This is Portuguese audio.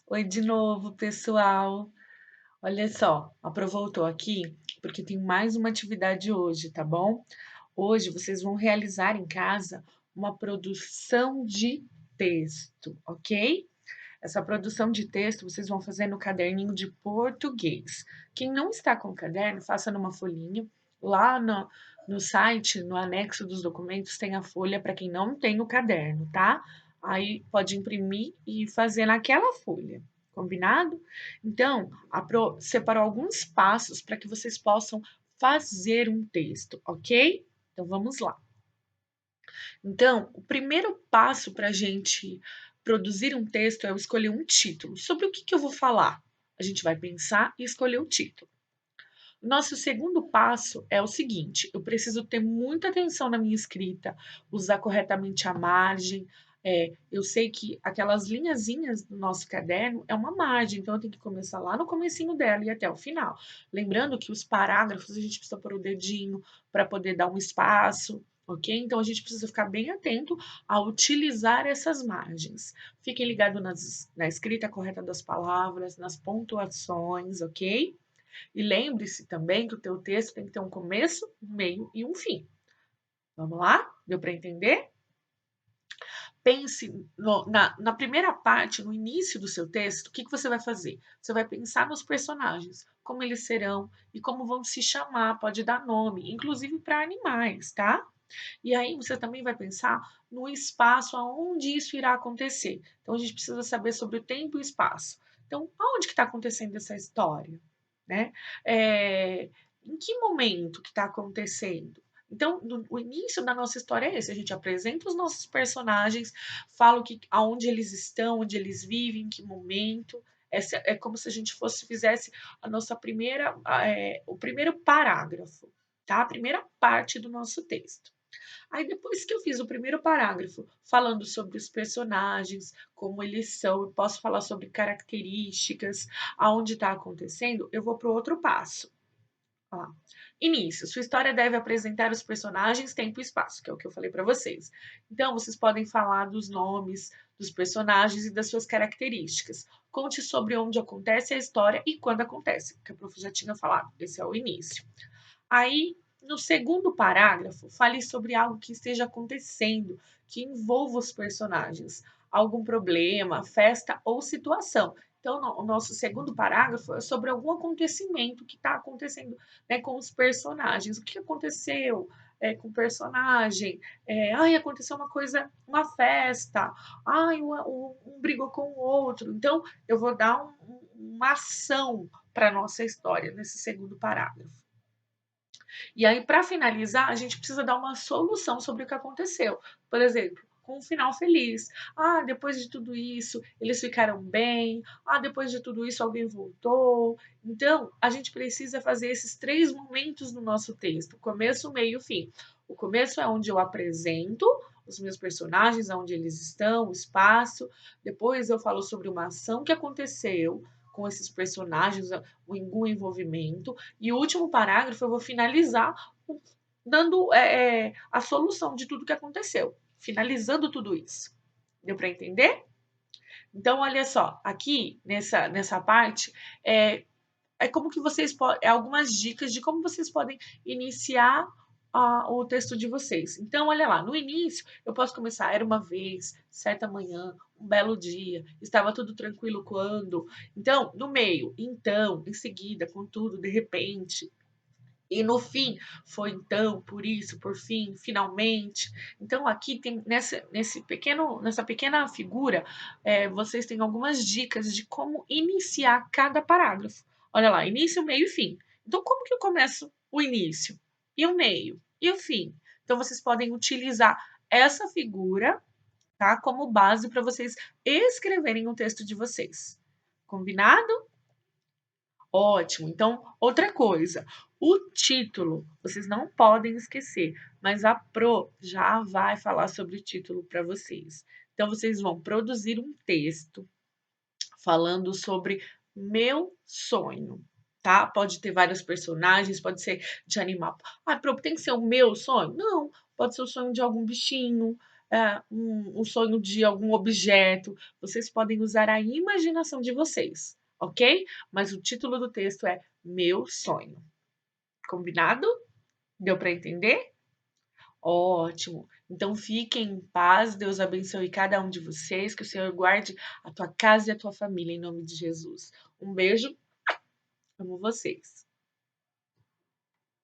Oi de novo, pessoal. Olha só, a Pro voltou aqui porque tem mais uma atividade hoje, tá bom? Hoje vocês vão realizar em casa uma produção de texto, ok? Essa produção de texto vocês vão fazer no caderninho de português. Quem não está com o caderno, faça numa folhinha. Lá no site, no anexo dos documentos, tem a folha para quem não tem o caderno, tá? Aí pode imprimir e fazer naquela folha, combinado? Então, a Pro separou alguns passos para que vocês possam fazer um texto, ok? Então vamos lá. Então, o primeiro passo para a gente produzir um texto é eu escolher um título. Sobre o que eu vou falar? A gente vai pensar e escolher o título. O nosso segundo passo é o seguinte: eu preciso ter muita atenção na minha escrita, usar corretamente a margem. Eu sei que aquelas linhazinhas do nosso caderno é uma margem, então eu tenho que começar lá no comecinho dela e até o final. Lembrando que os parágrafos a gente precisa pôr o dedinho para poder dar um espaço, ok? Então a gente precisa ficar bem atento a utilizar essas margens. Fiquem ligados na escrita correta das palavras, nas pontuações, ok? E lembre-se também que o teu texto tem que ter um começo, um meio e um fim. Vamos lá? Deu para entender? Pense na primeira parte, no início do seu texto, o que você vai fazer? Você vai pensar nos personagens, como eles serão e como vão se chamar, pode dar nome, inclusive para animais, tá? E aí você também vai pensar no espaço aonde isso irá acontecer. Então a gente precisa saber sobre o tempo e o espaço. Então, aonde que está acontecendo essa história? Né? É, em que momento que está acontecendo? Então, o início da nossa história é esse: a gente apresenta os nossos personagens, fala aonde eles estão, onde eles vivem, em que momento. Essa é como se a gente fizesse a nossa o primeiro parágrafo, tá? A primeira parte do nosso texto. Aí depois que eu fiz o primeiro parágrafo falando sobre os personagens, como eles são, eu posso falar sobre características, aonde está acontecendo, eu vou para o outro passo. Ó lá. Início. Sua história deve apresentar os personagens, tempo e espaço, que é o que eu falei para vocês. Então, vocês podem falar dos nomes dos personagens e das suas características. Conte sobre onde acontece a história e quando acontece, que a prof já tinha falado. Esse é o início. Aí, no segundo parágrafo, fale sobre algo que esteja acontecendo, que envolva os personagens, algum problema, festa ou situação. Então, o nosso segundo parágrafo é sobre algum acontecimento que está acontecendo, né, com os personagens. O que aconteceu com o personagem? Ai, aconteceu uma coisa, uma festa. Ai, um brigou com o outro. Então, eu vou dar uma ação para a nossa história nesse segundo parágrafo. E aí, para finalizar, a gente precisa dar uma solução sobre o que aconteceu. Por exemplo, com um final feliz. Ah, depois de tudo isso, eles ficaram bem. Ah, depois de tudo isso, alguém voltou. Então, a gente precisa fazer esses três momentos no nosso texto: começo, meio e fim. O começo é onde eu apresento os meus personagens, onde eles estão, o espaço. Depois eu falo sobre uma ação que aconteceu com esses personagens, algum envolvimento. E o último parágrafo eu vou finalizar dando a solução de tudo que aconteceu, finalizando tudo isso. Deu para entender? Então, olha só, aqui nessa parte é como que vocês podem, algumas dicas de como vocês podem iniciar o texto de vocês. Então, olha lá, no início eu posso começar, era uma vez, certa manhã, um belo dia, estava tudo tranquilo quando. Então, no meio, então, em seguida, contudo, de repente. E no fim, foi então, por isso, por fim, finalmente. Então, aqui tem nessa pequena figura, vocês têm algumas dicas de como iniciar cada parágrafo. Olha lá, início, meio e fim. Então, como que eu começo o início? E o meio? E o fim? Então, vocês podem utilizar essa figura, tá, como base para vocês escreverem o texto de vocês. Combinado? Ótimo. Então, outra coisa, o título, vocês não podem esquecer, mas a Pro já vai falar sobre o título para vocês. Então, vocês vão produzir um texto falando sobre meu sonho, tá? Pode ter vários personagens, pode ser de animal. Ah, Pro, tem que ser o meu sonho? Não, pode ser o sonho de algum bichinho, um sonho de algum objeto, vocês podem usar a imaginação de vocês, ok? Mas o título do texto é Meu Sonho. Combinado? Deu para entender? Ótimo. Então fiquem em paz, Deus abençoe cada um de vocês, que o Senhor guarde a tua casa e a tua família em nome de Jesus. Um beijo, amo vocês.